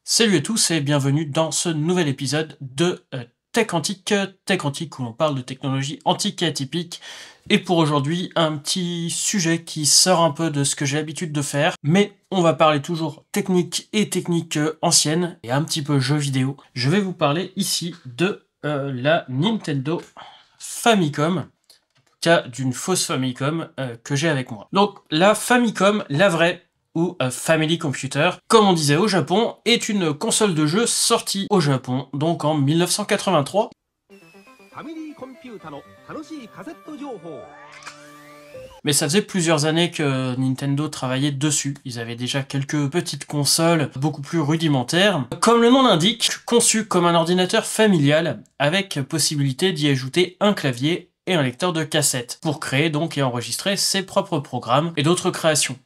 Salut à tous et bienvenue dans ce nouvel épisode de Tech Antique où l'on parle de technologie antique et atypique. Et pour aujourd'hui, un petit sujet qui sort un peu de ce que j'ai l'habitude de faire, mais on va parler toujours technique et technique ancienne et un petit peu jeux vidéo. Je vais vous parler ici de la Nintendo Famicom, en tout cas d'une fausse Famicom que j'ai avec moi. Donc la Famicom, la vraie, ou Family Computer, comme on disait au Japon, est une console de jeu sortie au Japon, donc en 1983. Mais ça faisait plusieurs années que Nintendo travaillait dessus. Ils avaient déjà quelques petites consoles beaucoup plus rudimentaires. Comme le nom l'indique, conçu comme un ordinateur familial, avec possibilité d'y ajouter un clavier et un lecteur de cassette, pour créer donc et enregistrer ses propres programmes et d'autres créations.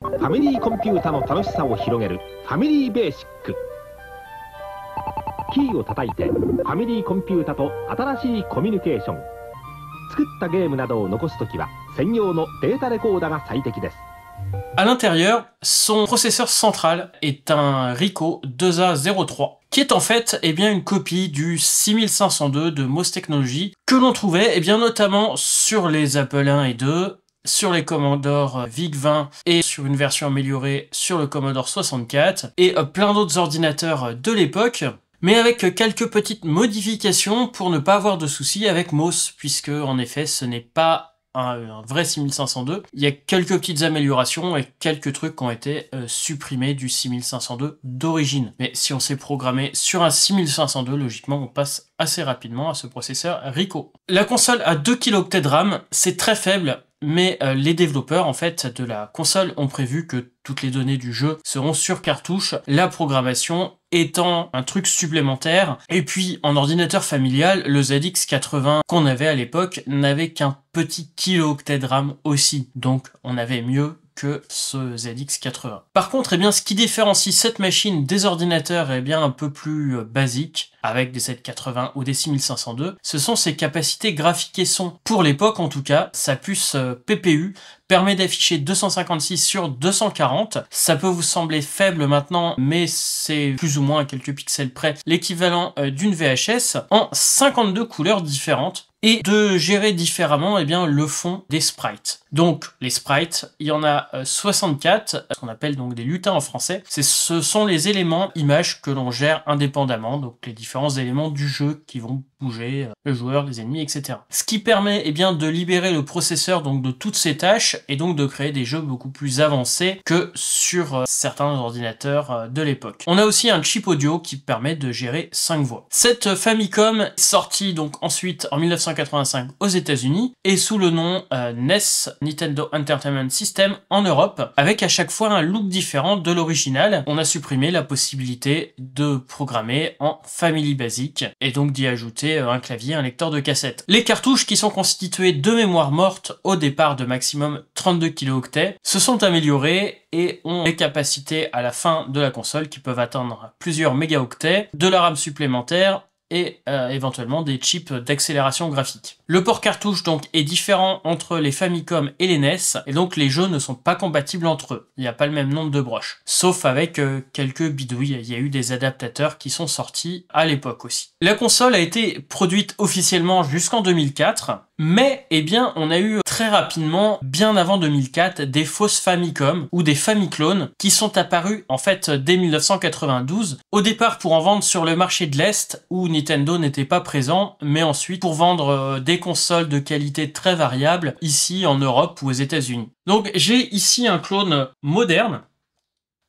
À l'intérieur, son processeur central est un Ricoh 2A03, qui est en fait une copie du 6502 de MOS Technologies, que l'on trouvait notamment sur les Apple I et II, sur les Commodore VIC-20 et sur une version améliorée sur le Commodore 64, et plein d'autres ordinateurs de l'époque, mais avec quelques petites modifications pour ne pas avoir de soucis avec MOS, puisque en effet ce n'est pas un vrai 6502. Il y a quelques petites améliorations et quelques trucs qui ont été supprimés du 6502 d'origine. Mais si on s'est programmé sur un 6502, logiquement on passe assez rapidement à ce processeur Ricoh. La console a 2 kilo-octets de RAM, c'est très faible, mais les développeurs en fait de la console ont prévu que toutes les données du jeu seront sur cartouche, la programmation étant un truc supplémentaire. Et puis en ordinateur familial, le ZX80 qu'on avait à l'époque n'avait qu'un petit kilo-octet de RAM aussi, donc on avait mieux que ce ZX80. Par contre, ce qui différencie cette machine des ordinateurs un peu plus basiques, avec des 780 ou des 6502, ce sont ses capacités graphiques et son. Pour l'époque en tout cas, sa puce PPU permet d'afficher 256 sur 240. Ça peut vous sembler faible maintenant, mais c'est plus ou moins à quelques pixels près l'équivalent d'une VHS en 52 couleurs différentes, et de gérer différemment le fond des sprites. Donc les sprites, il y en a 64, ce qu'on appelle donc des lutins en français. Ce sont les éléments images que l'on gère indépendamment, donc les différents éléments du jeu qui vont bouger, le joueur, les ennemis, etc. Ce qui permet de libérer le processeur donc de toutes ces tâches et donc de créer des jeux beaucoup plus avancés que sur certains ordinateurs de l'époque. On a aussi un chip audio qui permet de gérer 5 voix. Cette Famicom est sortie donc ensuite en 1985 aux États-Unis et sous le nom NES, Nintendo Entertainment System, en Europe, avec à chaque fois un look différent de l'original. On a supprimé la possibilité de programmer en Family Basic et donc d'y ajouter un clavier, un lecteur de cassette. Les cartouches, qui sont constituées de mémoire morte au départ de maximum 32 kilo-octets, se sont améliorées et ont des capacités à la fin de la console qui peuvent atteindre plusieurs mégaoctets, de la RAM supplémentaire et éventuellement des chips d'accélération graphique. Le port cartouche donc est différent entre les Famicom et les NES, et donc les jeux ne sont pas compatibles entre eux. Il n'y a pas le même nombre de broches, sauf avec quelques bidouilles. Il y a eu des adaptateurs qui sont sortis à l'époque aussi. La console a été produite officiellement jusqu'en 2004, mais on a eu très rapidement, bien avant 2004, des fausses Famicom ou des Famiclones qui sont apparus en fait dès 1992, au départ pour en vendre sur le marché de l'Est où Nintendo n'était pas présent, mais ensuite pour vendre des consoles de qualité très variable ici en Europe ou aux États-Unis. Donc j'ai ici un clone moderne,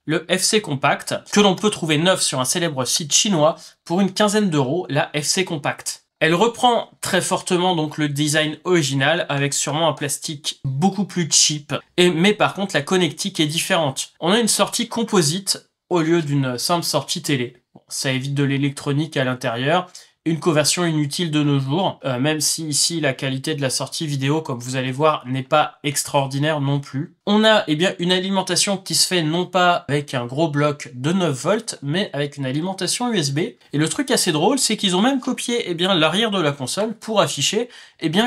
le FC Compact, que l'on peut trouver neuf sur un célèbre site chinois pour une quinzaine d'euros, la FC Compact. Elle reprend très fortement donc le design original avec sûrement un plastique beaucoup plus cheap, mais par contre la connectique est différente. On a une sortie composite au lieu d'une simple sortie télé. Bon, ça évite de l'électronique à l'intérieur. Une conversion inutile de nos jours, même si ici la qualité de la sortie vidéo, comme vous allez voir, n'est pas extraordinaire non plus. On a une alimentation qui se fait non pas avec un gros bloc de 9 volts, mais avec une alimentation USB. Et le truc assez drôle, c'est qu'ils ont même copié l'arrière de la console pour afficher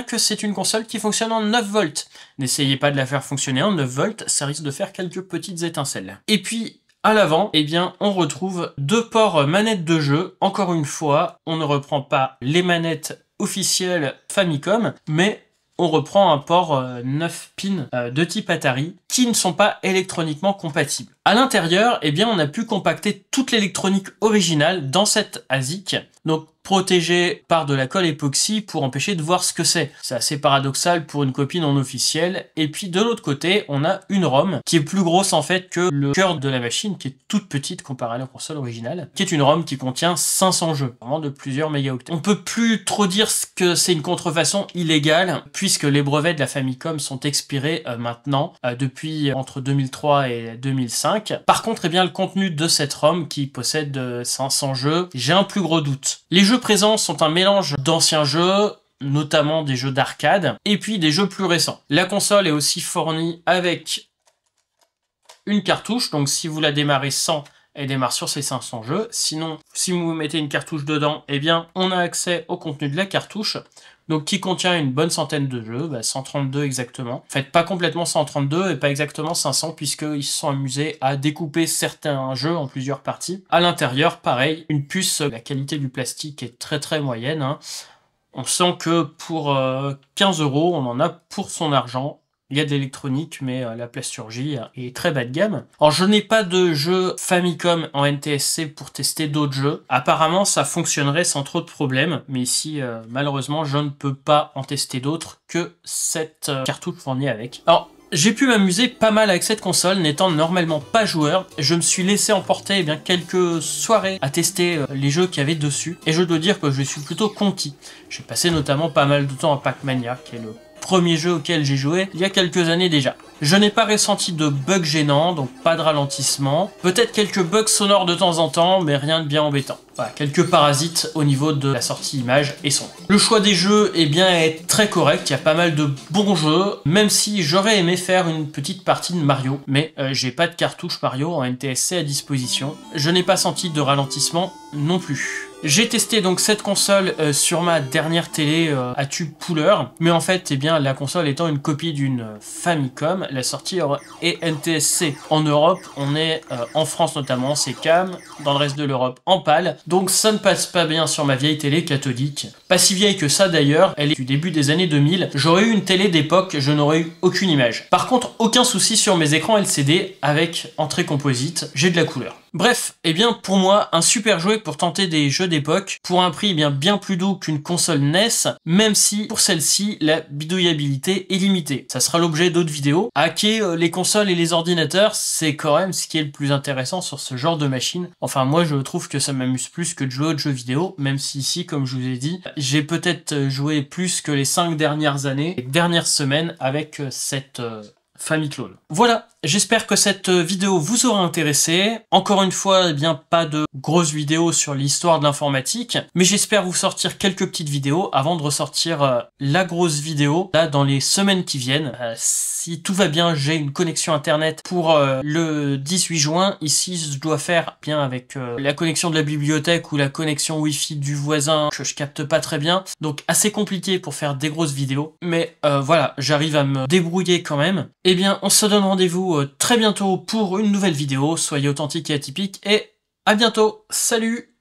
que c'est une console qui fonctionne en 9 volts. N'essayez pas de la faire fonctionner en 9 volts, ça risque de faire quelques petites étincelles. Et puis, À l'avant, eh bien, on retrouve deux ports manettes de jeu. Encore une fois, on ne reprend pas les manettes officielles Famicom, mais on reprend un port 9 pins de type Atari qui ne sont pas électroniquement compatibles. À l'intérieur, eh bien, on a pu compacter toute l'électronique originale dans cette ASIC, donc protégée par de la colle époxy pour empêcher de voir ce que c'est. C'est assez paradoxal pour une copie non officielle. Et puis de l'autre côté, on a une ROM qui est plus grosse en fait que le cœur de la machine, qui est toute petite comparée à la console originale, qui est une ROM qui contient 500 jeux, vraiment de plusieurs mégaoctets. On peut plus trop dire que c'est une contrefaçon illégale, puisque les brevets de la Famicom sont expirés maintenant, depuis entre 2003 et 2005. Par contre, eh bien, le contenu de cette ROM qui possède 500 jeux, j'ai un plus gros doute. Les jeux présents sont un mélange d'anciens jeux, notamment des jeux d'arcade, et puis des jeux plus récents. La console est aussi fournie avec une cartouche, donc si vous la démarrez sans, elle démarre sur ces 500 jeux. Sinon, si vous mettez une cartouche dedans, eh bien, on a accès au contenu de la cartouche, donc qui contient une bonne centaine de jeux, 132 exactement. En fait, pas complètement 132 et pas exactement 500, puisqu'ils se sont amusés à découper certains jeux en plusieurs parties. À l'intérieur, pareil, une puce, la qualité du plastique est très moyenne, hein. On sent que pour 15 €, on en a pour son argent. Il y a de l'électronique, mais la plasturgie est très bas de gamme. Alors, je n'ai pas de jeu Famicom en NTSC pour tester d'autres jeux. Apparemment, ça fonctionnerait sans trop de problèmes, mais ici, malheureusement, je ne peux pas en tester d'autres que cette cartouche fournie avec. Alors, j'ai pu m'amuser pas mal avec cette console, n'étant normalement pas joueur. Je me suis laissé emporter bien quelques soirées à tester les jeux qu'il y avait dessus, et je dois dire que je suis plutôt conquis. J'ai passé notamment pas mal de temps à Pac-Mania, qui est le premier jeu auquel j'ai joué il y a quelques années déjà. Je n'ai pas ressenti de bugs gênants, donc pas de ralentissement. Peut-être quelques bugs sonores de temps en temps, mais rien de bien embêtant. Voilà, quelques parasites au niveau de la sortie image et son. Le choix des jeux eh bien, est très correct, il y a pas mal de bons jeux, même si j'aurais aimé faire une petite partie de Mario, mais j'ai pas de cartouche Mario en NTSC à disposition. Je n'ai pas senti de ralentissement non plus. J'ai testé donc cette console sur ma dernière télé à tube Pooler, mais en fait, eh bien, la console étant une copie d'une Famicom, la sortie est NTSC. En Europe, on est en France notamment, c'est CAM, dans le reste de l'Europe en PAL, donc ça ne passe pas bien sur ma vieille télé cathodique. Pas si vieille que ça d'ailleurs, elle est du début des années 2000. J'aurais eu une télé d'époque, je n'aurais eu aucune image. Par contre, aucun souci sur mes écrans LCD avec entrée composite, j'ai de la couleur. Bref, eh bien pour moi, un super jouet pour tenter des jeux d'époque, pour un prix bien plus doux qu'une console NES, même si pour celle-ci, la bidouillabilité est limitée. Ça sera l'objet d'autres vidéos. Hacker les consoles et les ordinateurs, c'est quand même ce qui est le plus intéressant sur ce genre de machine. Enfin moi je trouve que ça m'amuse plus que de jouer aux jeux vidéo, même si ici, comme je vous ai dit, j'ai peut-être joué plus que les 5 dernières années, les dernières semaines avec cette Famiclone. Voilà, j'espère que cette vidéo vous aura intéressé. Encore une fois, eh bien, pas de grosses vidéos sur l'histoire de l'informatique, mais j'espère vous sortir quelques petites vidéos avant de ressortir la grosse vidéo là dans les semaines qui viennent. Si tout va bien, j'ai une connexion internet pour le 18 juin. Ici, je dois faire bien avec la connexion de la bibliothèque ou la connexion Wi-Fi du voisin que je capte pas très bien. Donc assez compliqué pour faire des grosses vidéos. Mais voilà, j'arrive à me débrouiller quand même. Eh bien, on se donne rendez-vous très bientôt pour une nouvelle vidéo. Soyez authentiques et atypiques et à bientôt. Salut!